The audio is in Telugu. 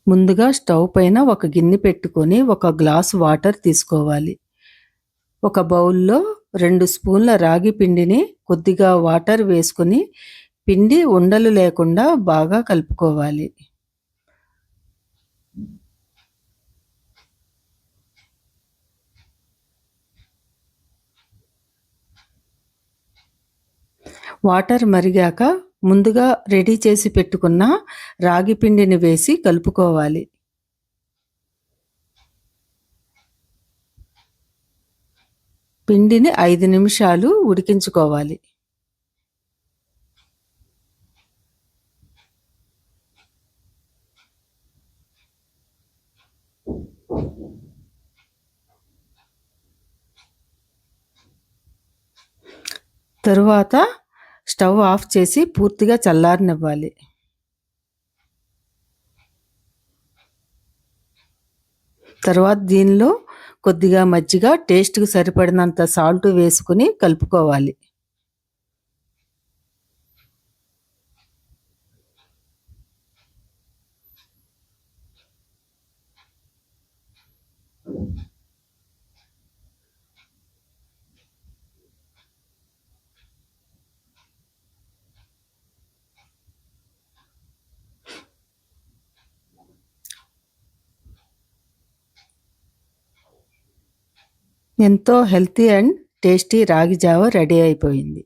ముందుగా స్టవ్ పైన ఒక గిన్నె పెట్టుకొని ఒక గ్లాసు వాటర్ తీసుకోవాలి. ఒక బౌల్లో 2 స్పూన్ల రాగి పిండిని కొద్దిగా వాటర్ వేసుకొని పిండి ఉండలు లేకుండా బాగా కలుపుకోవాలి. వాటర్ మరిగాక ముందుగా రెడీ చేసి పెట్టుకున్న రాగి పిండిని వేసి కలుపుకోవాలి. పిండిని 5 నిమిషాలు ఉడికించుకోవాలి. తరువాత స్టవ్ ఆఫ్ చేసి పూర్తిగా చల్లారనివ్వాలి. తర్వాత దీనిలో కొద్దిగా మజ్జిగ, టేస్ట్‌కి సరిపడినంత సాల్ట్ వేసుకొని కలుపుకోవాలి. ఎంతో హెల్తీ అండ్ టేస్టీ రాగి జావ రెడీ అయిపోయింది.